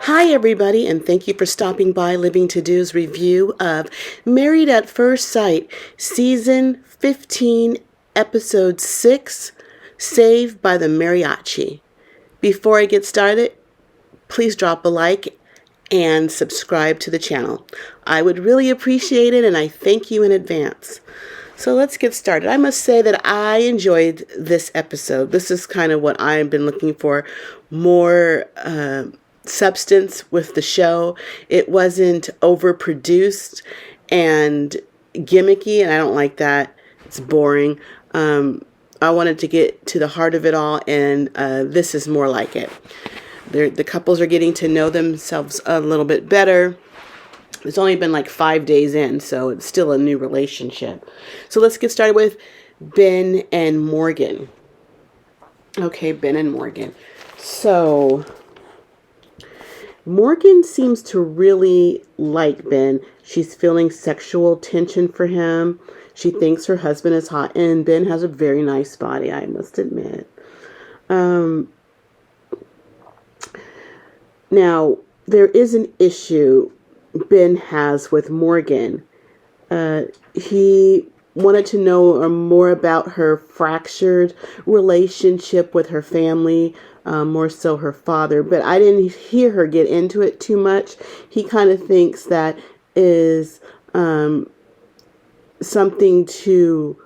Hi, everybody, and thank you for stopping by Living To Do's review of Married at First Sight, Season 15, Episode 6, Saved by the Mariachi. Before I get started, please drop a like and subscribe to the channel. I would really appreciate it, and I thank you in advance. So let's get started. I must say that I enjoyed this episode. This is kind of what I've been looking for, more substance with the show. It wasn't overproduced and gimmicky, and I don't like that. It's boring. I wanted to get to the heart of it all, and this is more like it. The couples are getting to know themselves a little bit better. It's only been like 5 days in, so it's still a new relationship. So let's get started with Ben and Morgan. Okay, Ben and Morgan. So Morgan seems to really like Ben. She's feeling sexual tension for him. She thinks her husband is hot, and Ben has a very nice body, I must admit. Now, there is an issue Ben has with Morgan. He wanted to know more about her fractured relationship with her family, more so her father, but I didn't hear her get into it too much. He kind of thinks that is something to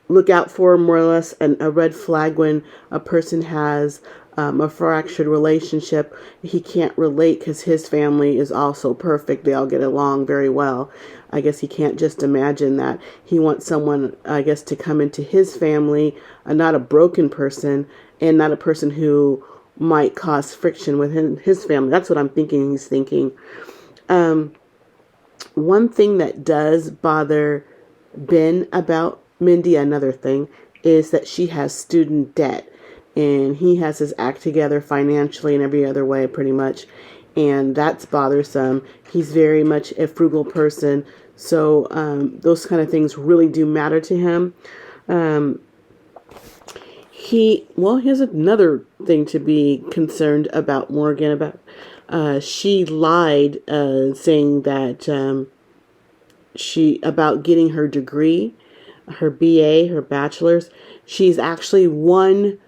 look out for, more or less, and a red flag when a person has a fractured relationship. He can't relate because his family is also perfect. They all get along very well. I guess he can't just imagine that. He wants someone, I guess, to come into his family, not a broken person, and not a person who might cause friction with his family. That's what I'm thinking he's thinking. One thing that does bother Ben about Mindy, another thing, is that she has student debt. And he has his act together financially and every other way, pretty much. And that's bothersome. He's very much a frugal person. So those kind of things really do matter to him. He has another thing to be concerned about Morgan. She lied, saying that about getting her degree, her BA, her bachelor's. She's actually one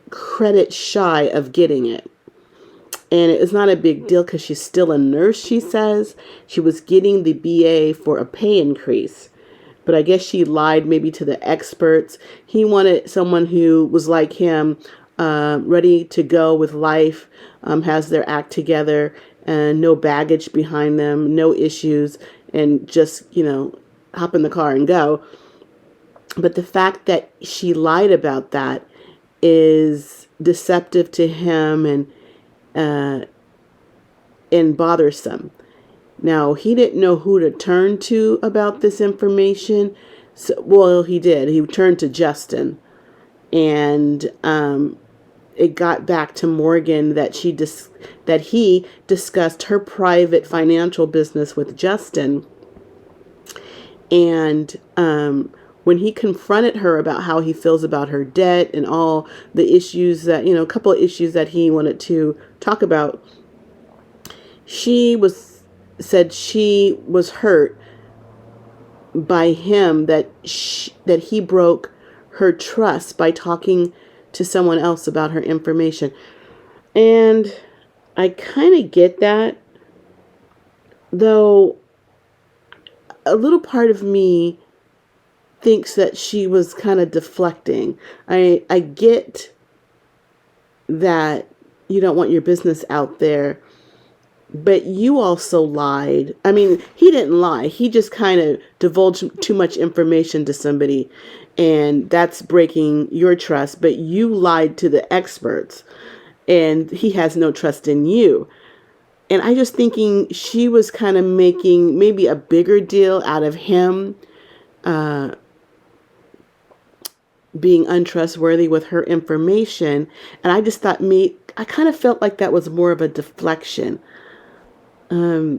credit shy of getting it, and it's not a big deal because she's still a nurse. She says she was getting the BA for a pay increase, but I guess she lied maybe to the experts. He wanted someone who was like him, ready to go with life, has their act together, and no baggage behind them, no issues, and just hop in the car and go. But the fact that she lied about that is deceptive to him and bothersome. Now, he didn't know who to turn to about this information. So, he did. He turned to Justin, and it got back to Morgan that he discussed her private financial business with Justin, and when he confronted her about how he feels about her debt and all the issues that, a couple of issues that he wanted to talk about, said she was hurt by him, that he broke her trust by talking to someone else about her information. And I kind of get that, though a little part of me thinks that she was kind of deflecting. I get that you don't want your business out there, but you also lied. I mean, he didn't lie. He just kind of divulged too much information to somebody, and that's breaking your trust. But you lied to the experts, and he has no trust in you. And I just thinking she was kind of making maybe a bigger deal out of him being untrustworthy with her information. And I just thought I kind of felt like that was more of a deflection. I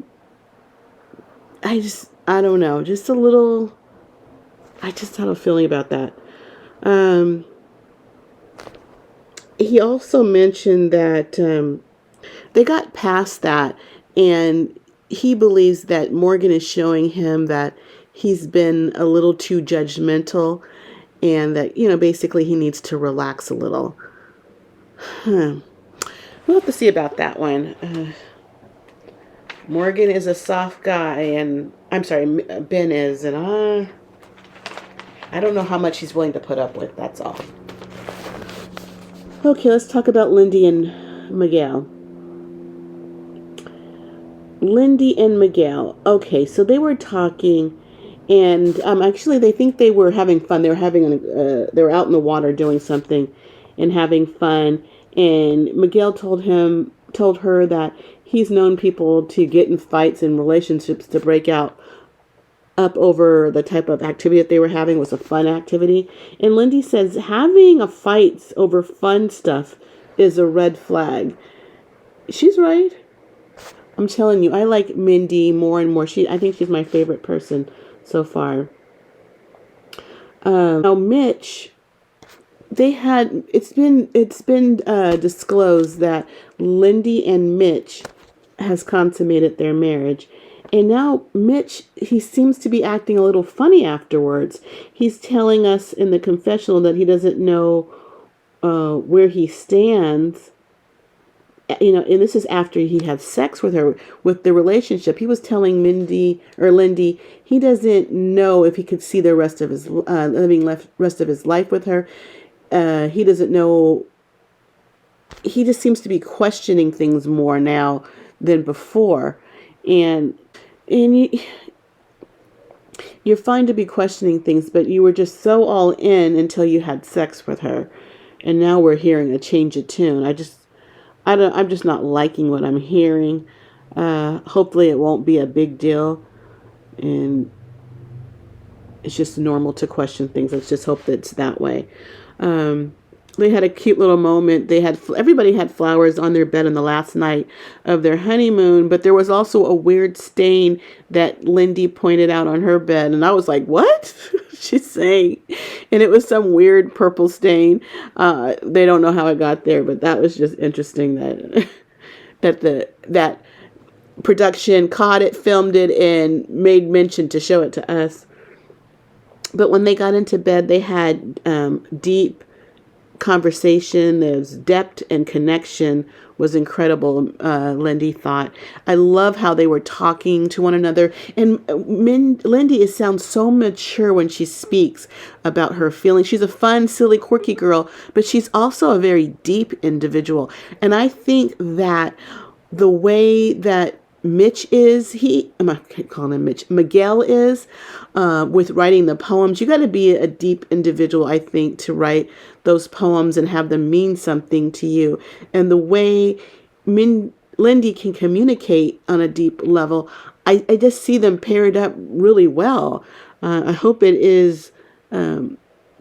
don't know, just a little, I just had a feeling about that. He also mentioned that They got past that, and he believes that Morgan is showing him that he's been a little too judgmental, and that, basically he needs to relax a little. We'll have to see about that one. Morgan is a soft guy, and I'm sorry, Ben is, and I don't know how much he's willing to put up with, that's all. Okay, let's talk about Lindy and Miguel. Lindy and Miguel. Okay, so they were talking, and actually they think they were having fun. They were out in the water doing something and having fun. And Miguel told her that he's known people to get in fights and relationships to break up over the type of activity that they were having was a fun activity. And Lindy says having a fight over fun stuff is a red flag. She's right. I'm telling you, I like Mindy more and more. I think she's my favorite person so far. Now Mitch, it's been disclosed that Lindy and Mitch has consummated their marriage. And now Mitch, he seems to be acting a little funny afterwards. He's telling us in the confessional that he doesn't know where he stands. And this is after he had sex with her, with the relationship. He was telling Lindy, he doesn't know if he could see the rest of his rest of his life with her. He doesn't know. He just seems to be questioning things more now than before, and you're fine to be questioning things, but you were just so all in until you had sex with her, and now we're hearing a change of tune. I'm just not liking what I'm hearing. Hopefully it won't be a big deal, and it's just normal to question things. Let's just hope that it's that way. They had a cute little moment. Everybody had flowers on their bed on the last night of their honeymoon, but there was also a weird stain that Lindy pointed out on her bed, and I was like, "What?" She's saying, and it was some weird purple stain. They don't know how it got there, but that was just interesting that production caught it, filmed it, and made mention to show it to us. But when they got into bed, they had deep conversation. There's depth and connection was incredible. Lindy thought. I love how they were talking to one another. And Lindy sounds so mature when she speaks about her feelings. She's a fun, silly, quirky girl, but she's also a very deep individual. And I think that the way that Mitch is, I'm calling him Mitch, Miguel is, with writing the poems. You got to be a deep individual, I think, to write those poems and have them mean something to you. And the way Lindy can communicate on a deep level, I just see them paired up really well. I hope it can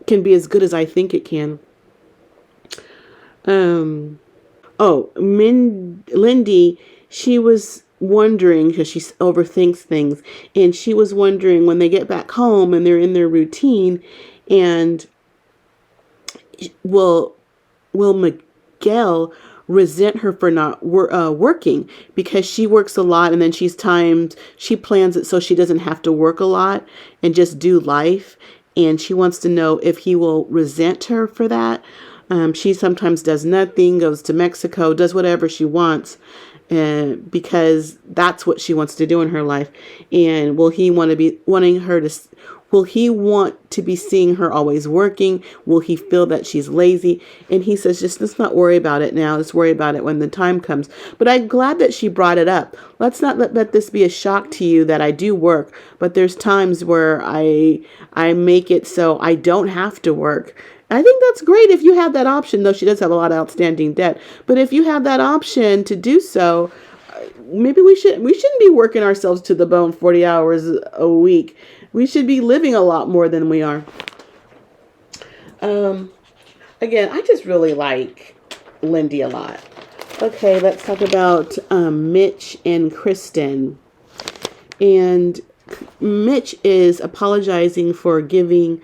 be as good as I think it can. Lindy, she was wondering, because she overthinks things, and she was wondering when they get back home and they're in their routine, and will Miguel resent her for not working, because she works a lot, and then she plans it so she doesn't have to work a lot and just do life, and she wants to know if he will resent her for that. She sometimes does nothing, goes to Mexico, does whatever she wants, because that's what she wants to do in her life. And will he want to be seeing her always working? Will he feel that she's lazy? And he says, just let's not worry about it now. Let's worry about it when the time comes. But I'm glad that she brought it up. Let's not let this be a shock to you that I do work, but there's times where I make it so I don't have to work. I think that's great if you have that option, though she does have a lot of outstanding debt. But if you have that option to do so, maybe we shouldn't be working ourselves to the bone 40 hours a week. We should be living a lot more than we are. Again, I just really like Lindy a lot. Okay, let's talk about Mitch and Kristen. And Mitch is apologizing for giving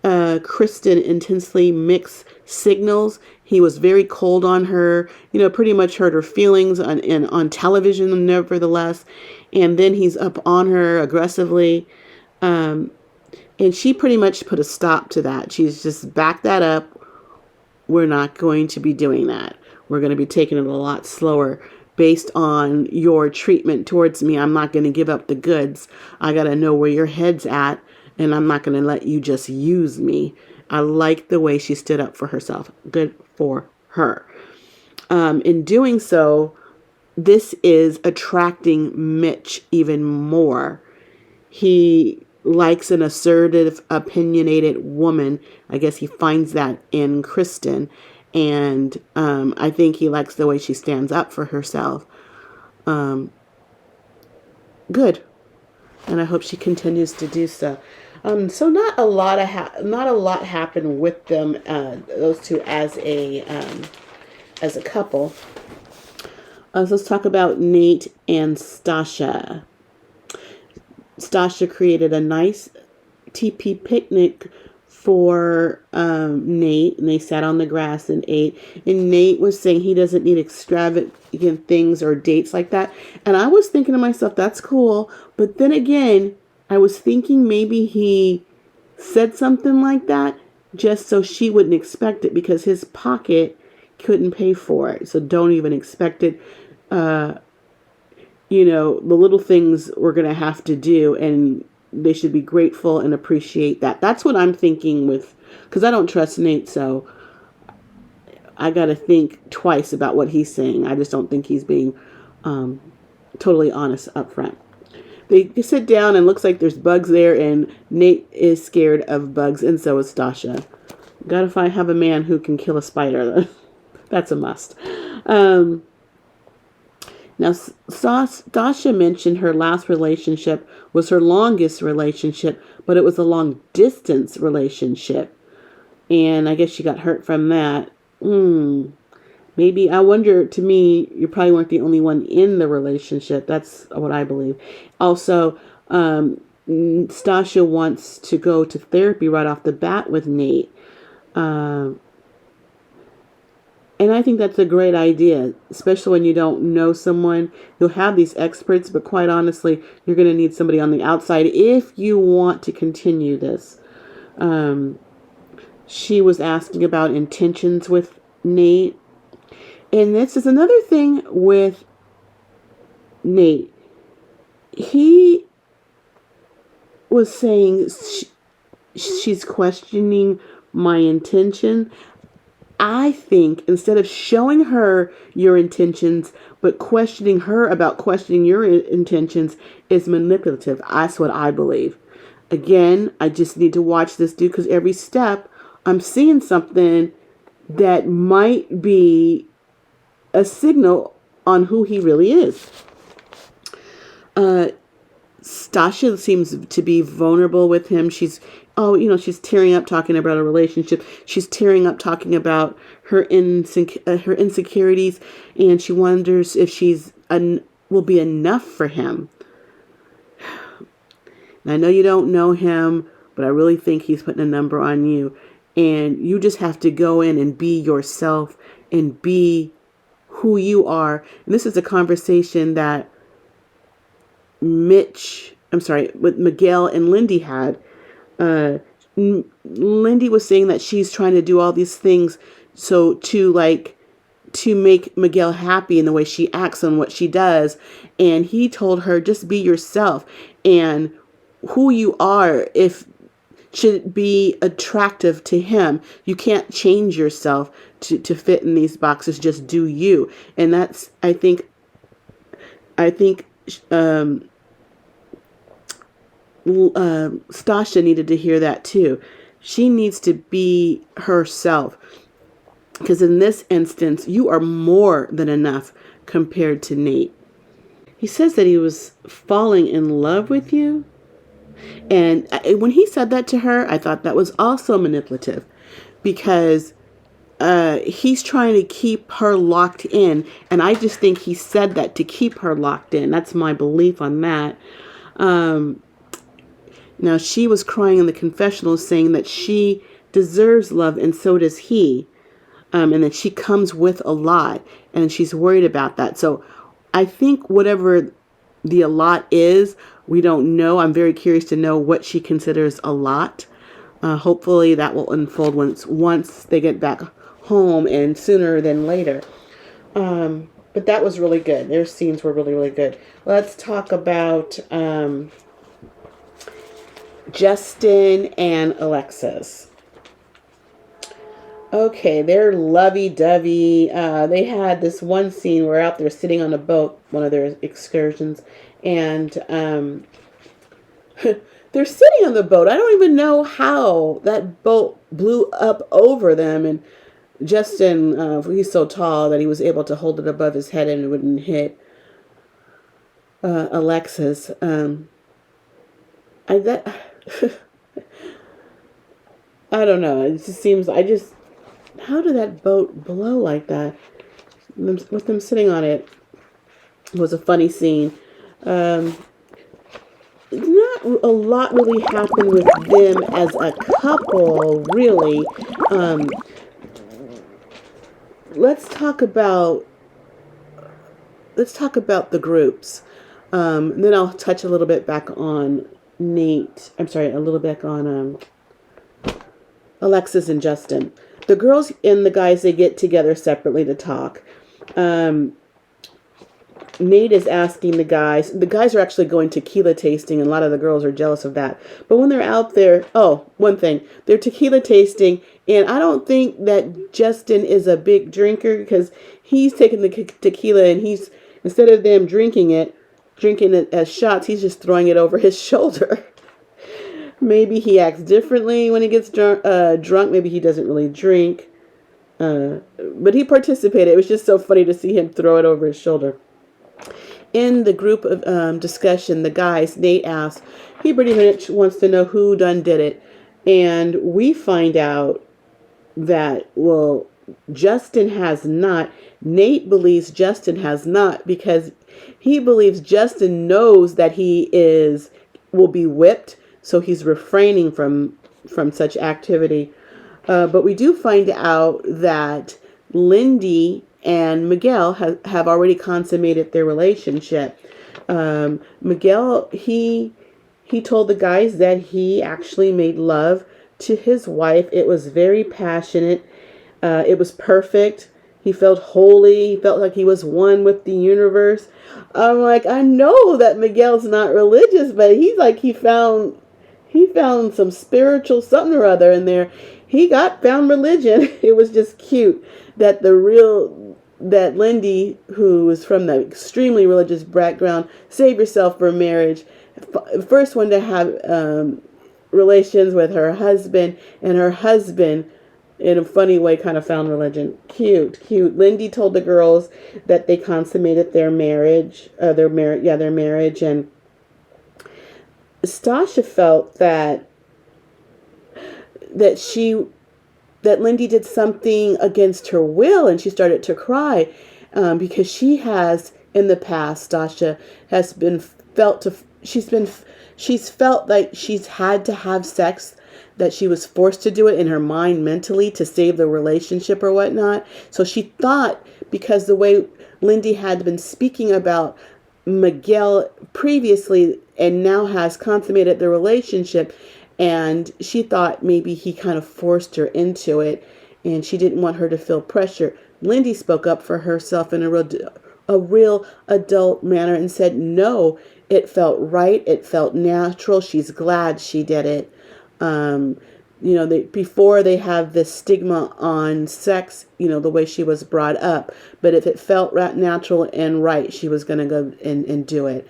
Kristen intensely mixed signals. He was very cold on her, pretty much hurt her feelings on television, nevertheless. And then he's up on her aggressively. And she pretty much put a stop to that. She's just backed that up. We're not going to be doing that. We're going to be taking it a lot slower based on your treatment towards me. I'm not going to give up the goods. I got to know where your head's at, and I'm not going to let you just use me. I like the way she stood up for herself. Good for her. In doing so, this is attracting Mitch even more. He likes an assertive, opinionated woman. I guess he finds that in Kristen. And I think he likes the way she stands up for herself. Good. And I hope she continues to do so. So not a lot happened with them, those two as a couple. So let's talk about Nate and Stosha. Stosha created a nice teepee picnic for Nate, and they sat on the grass and ate. And Nate was saying he doesn't need extravagant things or dates like that. And I was thinking to myself, that's cool. But then again, I was thinking maybe he said something like that just so she wouldn't expect it, because his pocket couldn't pay for it. So don't even expect it. The little things we're going to have to do, and they should be grateful and appreciate that. That's what I'm thinking because I don't trust Nate, so I got to think twice about what he's saying. I just don't think he's being totally honest up front. They sit down and looks like there's bugs there, and Nate is scared of bugs, and so is Stosha. Gotta have a man who can kill a spider. That's a must. Now, Stosha mentioned her last relationship was her longest relationship, but it was a long-distance relationship. And I guess she got hurt from that. Maybe, I wonder, to me, you probably weren't the only one in the relationship. That's what I believe. Also, Stosha wants to go to therapy right off the bat with Nate. And I think that's a great idea, especially when you don't know someone. You'll have these experts, but quite honestly, you're going to need somebody on the outside if you want to continue this. She was asking about intentions with Nate. And this is another thing with Nate. He was saying she's questioning my intention. I think instead of showing her your intentions, but questioning her about questioning your intentions is manipulative. That's what I believe. Again, I just need to watch this dude, because every step I'm seeing something that might be a signal on who he really is. Stosha seems to be vulnerable with him. She's tearing up talking about a relationship. She's tearing up talking about her insecurities, and she wonders if will be enough for him. And I know you don't know him, but I really think he's putting a number on you. And you just have to go in and be yourself and be who you are. And this is a conversation that with Miguel and Lindy had. Lindy was saying that she's trying to do all these things to make Miguel happy in the way she acts and what she does. And he told her, just be yourself, and who you are should be attractive to him. You can't change yourself to fit in these boxes. Just do you. And that's, I think Stosha needed to hear that too. She needs to be herself, because in this instance, you are more than enough compared to Nate. He says that he was falling in love with you. And when he said that to her, I thought that was also manipulative, because he's trying to keep her locked in. And I just think he said that to keep her locked in. That's my belief on that. Now, she was crying in the confessional saying that she deserves love and so does he. And that she comes with a lot and she's worried about that. So I think whatever the a lot is, we don't know. I'm very curious to know what she considers a lot. Hopefully that will unfold once they get back home and sooner than later. But that was really good. Their scenes were really, really good. Let's talk about Justin and Alexis. Okay, they're lovey-dovey. They had this one scene where out there sitting on a boat, one of their excursions, and they're sitting on the boat. I don't even know how that boat blew up over them. And Justin, he's so tall that he was able to hold it above his head and it wouldn't hit Alexis. I don't know. It just seems, how did that boat blow like that? With them sitting on it was a funny scene. Not a lot really happened with them as a couple, really. Let's talk about the groups. And then I'll touch a little bit back on a little bit on Alexis and Justin. The girls and the guys, they get together separately to talk. Nate is asking the guys are actually going tequila tasting, and a lot of the girls are jealous of that. But when they're out there, one thing, they're tequila tasting, and I don't think that Justin is a big drinker because he's taking the tequila and he's, instead of them drinking it as shots, he's just throwing it over his shoulder. Maybe he acts differently when he gets drunk. Maybe he doesn't really drink. But he participated. It was just so funny to see him throw it over his shoulder. In the group of discussion, the guys, Nate asks, he pretty much wants to know who done did it. And we find out that, Justin has not. Nate believes Justin has not because he believes Justin knows that he will be whipped. So he's refraining from such activity. But we do find out that Lindy and Miguel have already consummated their relationship. Miguel, he told the guys that he actually made love to his wife. It was very passionate. It was perfect. He felt holy. He felt like he was one with the universe. I'm like, I know that Miguel's not religious, but he's like, he found some spiritual something or other in there. He found religion. It was just cute that that Lindy, who was from the extremely religious background, save yourself for marriage. First one to have relations with her husband, and her husband, in a funny way, kind of found religion. Cute. Lindy told the girls that they consummated their marriage, their marriage, and Stosha felt that Lindy did something against her will, and she started to cry because she has in the past. Stosha has she's felt like she's had to have sex, that she was forced to do it in her mind mentally to save the relationship or whatnot. So she thought, because the way Lindy had been speaking about Miguel previously and now has consummated the relationship, and she thought maybe he kind of forced her into it and she didn't want her to feel pressure. Lindy spoke up for herself in a real adult manner and said no, it felt right, it felt natural, she's glad she did it. Before they have this stigma on sex, the way she was brought up. But if it felt natural and right, she was going to go and do it.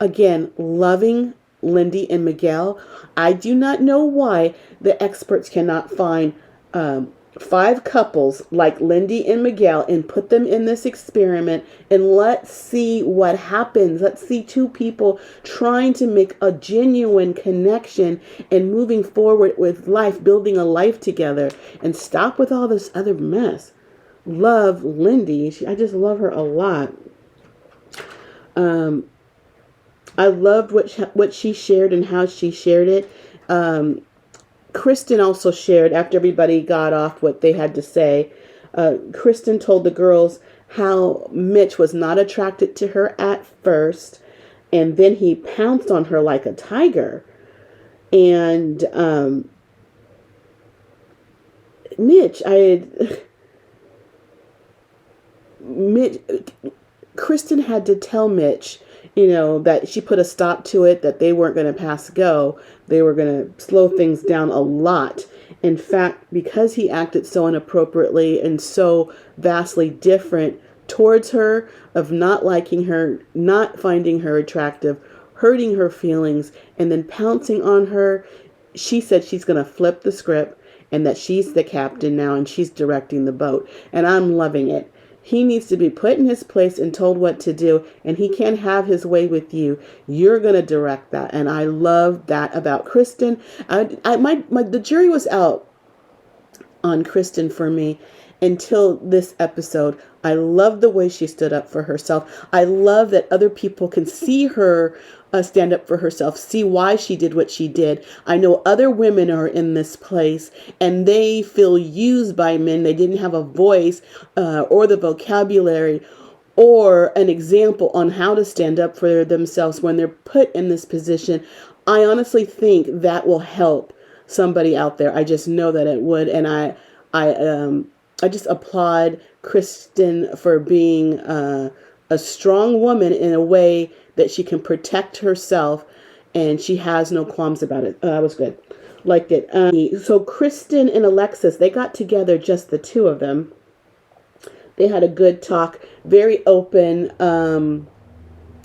Again, loving Lindy and Miguel. I do not know why the experts cannot find 5 couples like Lindy and Miguel and put them in this experiment and let's see what happens. Let's see 2 people trying to make a genuine connection and moving forward with life, building a life together, and stop with all this other mess. Love Lindy. I just love her a lot. I loved what she shared and how she shared it. Kristen also shared after everybody got off what they had to say. Kristen told the girls how Mitch was not attracted to her at first, and then he pounced on her like a tiger. And Mitch, Mitch, Kristen had to tell Mitch, that she put a stop to it, that they weren't going to pass go. They were going to slow things down a lot. In fact, because he acted so inappropriately and so vastly different towards her, of not liking her, not finding her attractive, hurting her feelings, and then pouncing on her, she said she's going to flip the script and that she's the captain now and she's directing the boat. And I'm loving it. He needs to be put in his place and told what to do, and he can't have his way with you. You're going to direct that. And I love that about Kristen. The jury was out on Kristen for me until this episode. I love the way she stood up for herself. I love that other people can see her stand up for herself, see why she did what she did. I know other women are in this place and they feel used by men. They didn't have a voice or the vocabulary or an example on how to stand up for themselves when they're put in this position. I honestly think that will help somebody out there. I just know that it would. And I just applaud Kristen for being a strong woman in a way that she can protect herself, and she has no qualms about it. That was good. Liked it. So Kristen and Alexis, they got together, just the two of them. They had a good talk, very open.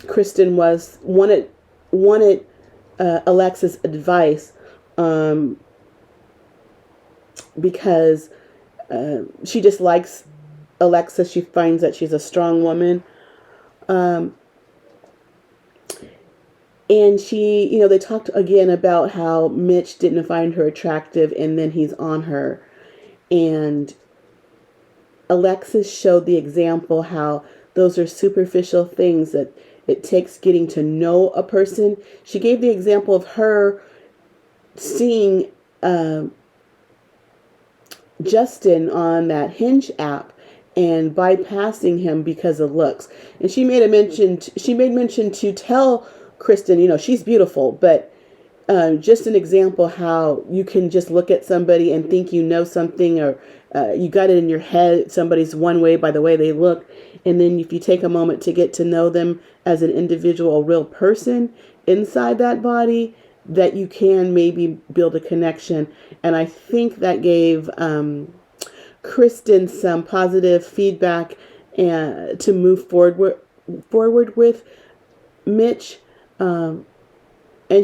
Kristen wanted Alexis' advice because she just likes Alexis. She finds that she's a strong woman. And they talked again about how Mitch didn't find her attractive and then he's on her. And Alexis showed the example how those are superficial things that it takes getting to know a person. She gave the example of her seeing Justin on that Hinge app and bypassing him because of looks. And she made mention to tell Kristen, she's beautiful, but just an example how you can just look at somebody and think you know something, or you got it in your head somebody's one way by the way they look, and then if you take a moment to get to know them as an individual, a real person inside that body, that you can maybe build a connection. And I think that gave Kristen some positive feedback to move forward with Mitch. And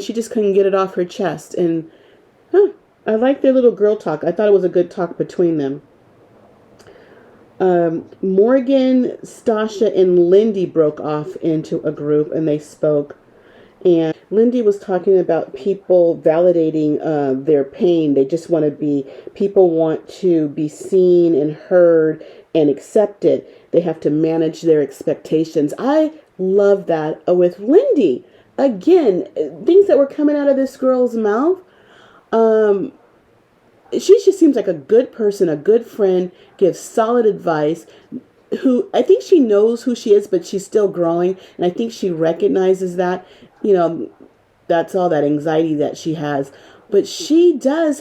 she just couldn't get it off her chest. And I like their little girl talk. I thought it was a good talk between them. Morgan, Stosha, and Lindy broke off into a group and they spoke. And Lindy was talking about people validating their pain. They just want to people want to be seen and heard and accepted. They have to manage their expectations. I love that with Lindy. Again, things that were coming out of this girl's mouth. She just seems like a good person, a good friend, gives solid advice. Who I think she knows who she is, but she's still growing. And I think she recognizes that, that's all that anxiety that she has. But she has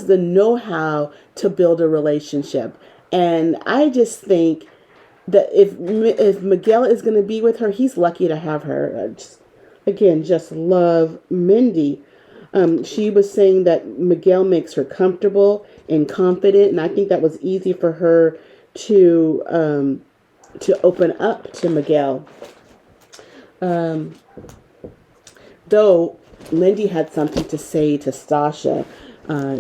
the know-how to build a relationship. And I just think that if Miguel is going to be with her, he's lucky to have her. Just love Mindy. She was saying that Miguel makes her comfortable and confident, and I think that was easy for her to open up to Miguel. Though Lindy had something to say to Stosha.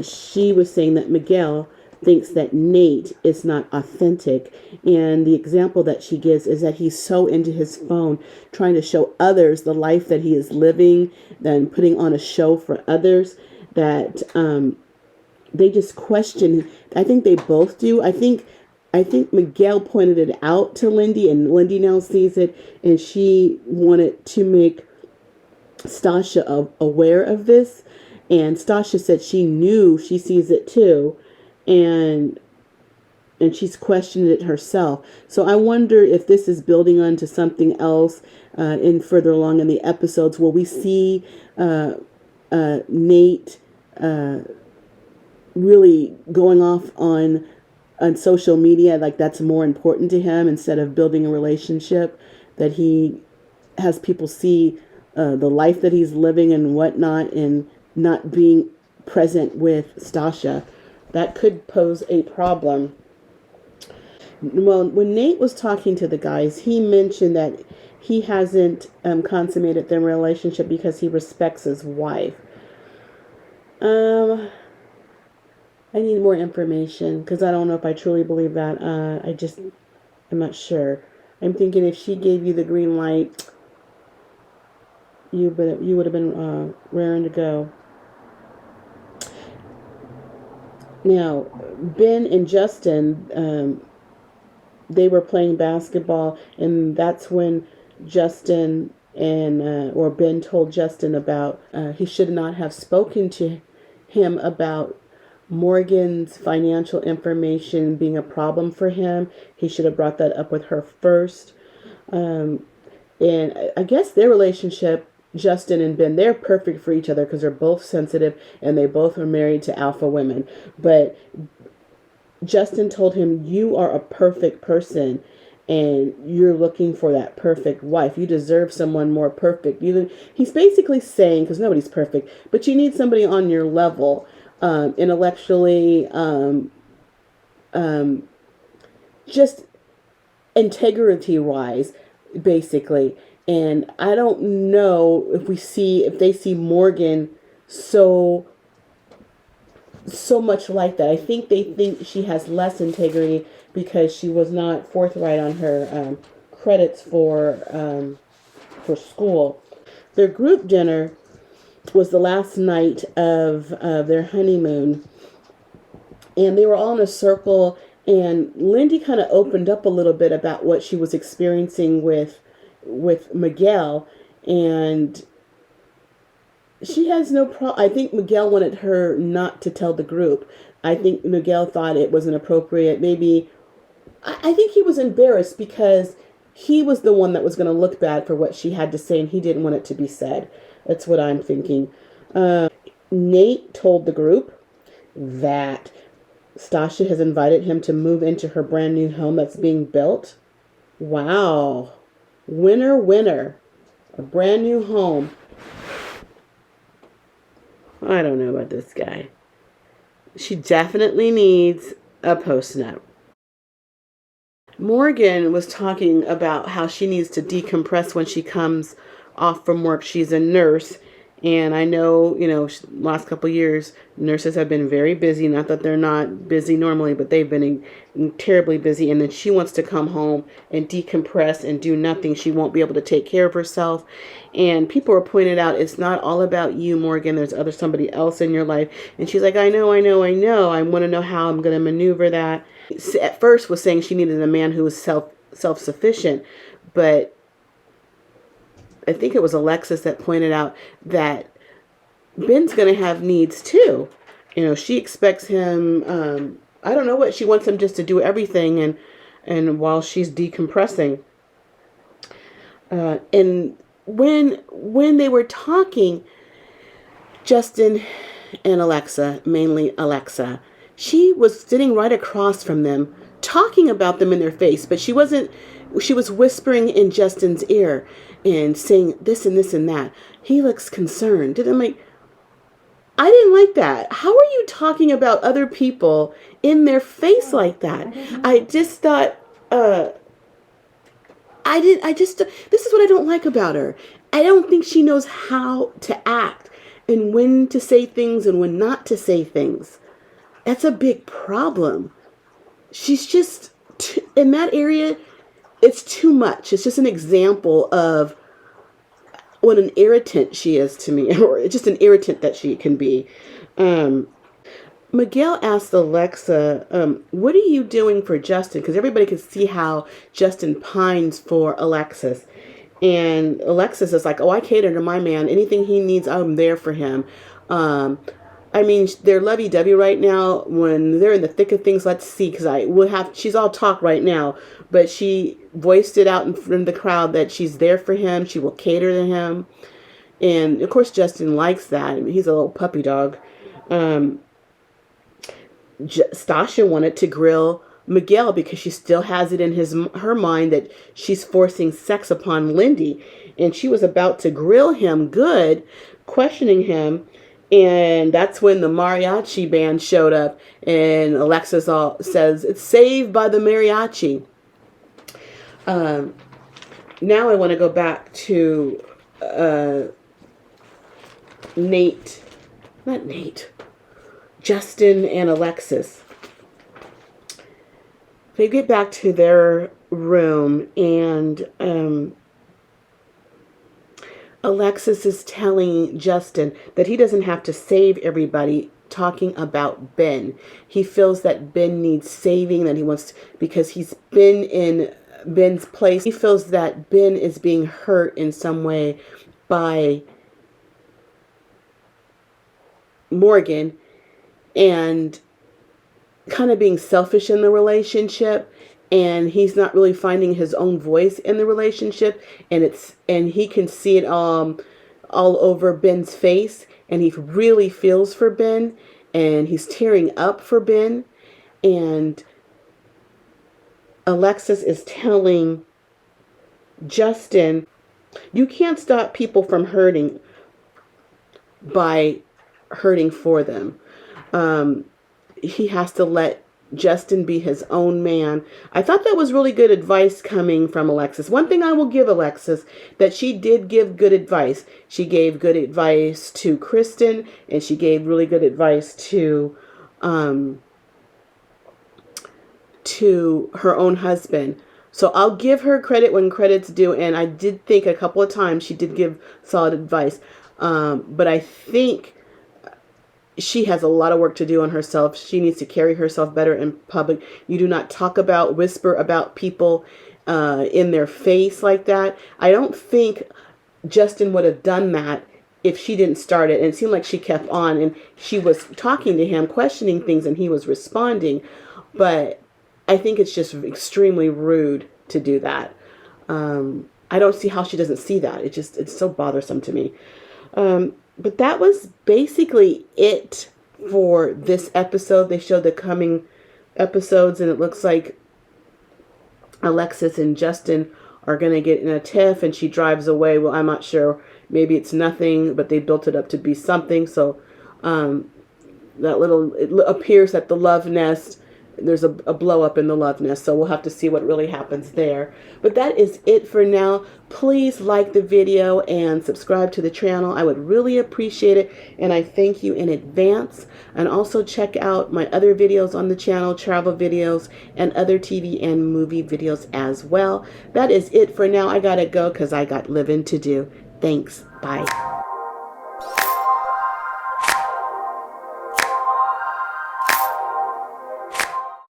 She was saying that Miguel thinks that Nate is not authentic, and the example that she gives is that he's so into his phone, trying to show others the life that he is living and putting on a show for others, that they just question. I think they both do. I think I think Miguel pointed it out to Lindy, and Lindy now sees it, and she wanted to make Stosha aware of this. And Stosha said she sees it too, and she's questioned it herself. So I wonder if this is building on to something else in further along in the episodes. Will we see Nate really going off on social media, like that's more important to him, instead of building a relationship, that he has people see the life that he's living and whatnot, and not being present with Stosha? That could pose a problem. Well, when Nate was talking to the guys, he mentioned that he hasn't consummated their relationship because he respects his wife. I need more information because I don't know if I truly believe that. I'm not sure. I'm thinking if she gave you the green light, you would have been raring to go. Now, Ben and Justin, they were playing basketball, and that's when Justin or Ben told Justin about he should not have spoken to him about Morgan's financial information being a problem for him. He should have brought that up with her first. And I guess their relationship, Justin and Ben, they're perfect for each other because they're both sensitive and they both are married to alpha women. But Justin told him, you are a perfect person and you're looking for that perfect wife. You deserve someone more perfect. He's basically saying, because nobody's perfect, but you need somebody on your level, intellectually, just integrity-wise, basically. And I don't know if they see Morgan so much like that. I think they think she has less integrity because she was not forthright on her credits for school. Their group dinner was the last night of their honeymoon, and they were all in a circle, and Lindy kind of opened up a little bit about what she was experiencing with Miguel, and she has no problem. I think Miguel wanted her not to tell the group. I think Miguel thought it was inappropriate. Maybe, I think he was embarrassed because he was the one that was going to look bad for what she had to say, and he didn't want it to be said. That's what I'm thinking. Nate told the group that Stosha has invited him to move into her brand new home that's being built. Wow. Winner, winner. A brand new home. I don't know about this guy. She definitely needs a post-nut. Morgan was talking about how she needs to decompress when she comes off from work. She's a nurse, and I know, last couple of years, nurses have been very busy. Not that they're not busy normally, but they've been terribly busy. And then she wants to come home and decompress and do nothing. She won't be able to take care of herself. And people are pointed out, it's not all about you, Morgan. There's somebody else in your life. And she's like, I know. I want to know how I'm going to maneuver that. At first was saying she needed a man who was self-sufficient, but I think it was Alexis that pointed out that Ben's going to have needs too. She expects him, I don't know what, she wants him just to do everything and while she's decompressing. And when they were talking, Justin and Alexa, mainly Alexa, she was sitting right across from them, talking about them in their face, but she was whispering in Justin's ear and saying this and this and that. He looks concerned. And I'm like, I didn't like that. How are you talking about other people in their face like that? I just thought, this is what I don't like about her. I don't think she knows how to act and when to say things and when not to say things. That's a big problem. She's just, in that area, it's too much. It's just an example of what an irritant she is to me, or just an irritant that she can be. Miguel asked Alexa, what are you doing for Justin? Because everybody could see how Justin pines for Alexis. And Alexis is like, oh, I cater to my man. Anything he needs, I'm there for him. Um, I mean, they're lovey-dovey right now. When they're in the thick of things, let's see, because she's all talk right now, but she voiced it out in front of the crowd that she's there for him. She will cater to him. And, of course, Justin likes that. I mean, he's a little puppy dog. Stosha wanted to grill Miguel because she still has it in her mind that she's forcing sex upon Lindy. And she was about to grill him good, questioning him. And that's when the mariachi band showed up. And Alexis says, it's saved by the mariachi. Now I want to go back to Justin and Alexis. They get back to their room, and Alexis is telling Justin that he doesn't have to save everybody, talking about Ben. He feels that Ben needs saving, that he wants, because he's been in Ben's place. He feels that Ben is being hurt in some way by Morgan and kind of being selfish in the relationship, and he's not really finding his own voice in the relationship, and he can see it all over Ben's face, and he really feels for Ben, and he's tearing up for Ben. And Alexis is telling Justin, you can't stop people from hurting by hurting for them. He has to let Justin be his own man. I thought that was really good advice coming from Alexis. One thing I will give Alexis, that she did give good advice. She gave good advice to Kristen, and she gave really good advice to her own husband. So I'll give her credit when credit's due, and I did think a couple of times she did give solid advice. But I think she has a lot of work to do on herself. She needs to carry herself better in public. You do not whisper about people in their face like that. I don't think Justin would have done that if she didn't start it. And it seemed like she kept on, and she was talking to him, questioning things, and he was responding. But I think it's just extremely rude to do that. I don't see how she doesn't see that. It's so bothersome to me. But that was basically it for this episode. They showed the coming episodes, and it looks like Alexis and Justin are going to get in a tiff, and she drives away. Well, I'm not sure. Maybe it's nothing, but they built it up to be something. So it appears that the love nest, there's a blow up in the love nest, so we'll have to see what really happens there. But that is it for now. Please like the video and subscribe to the channel. I would really appreciate it, and I thank you in advance. And also check out my other videos on the channel, travel videos and other TV and movie videos as well. That is it for now. I gotta go because I got living to do. Thanks. Bye.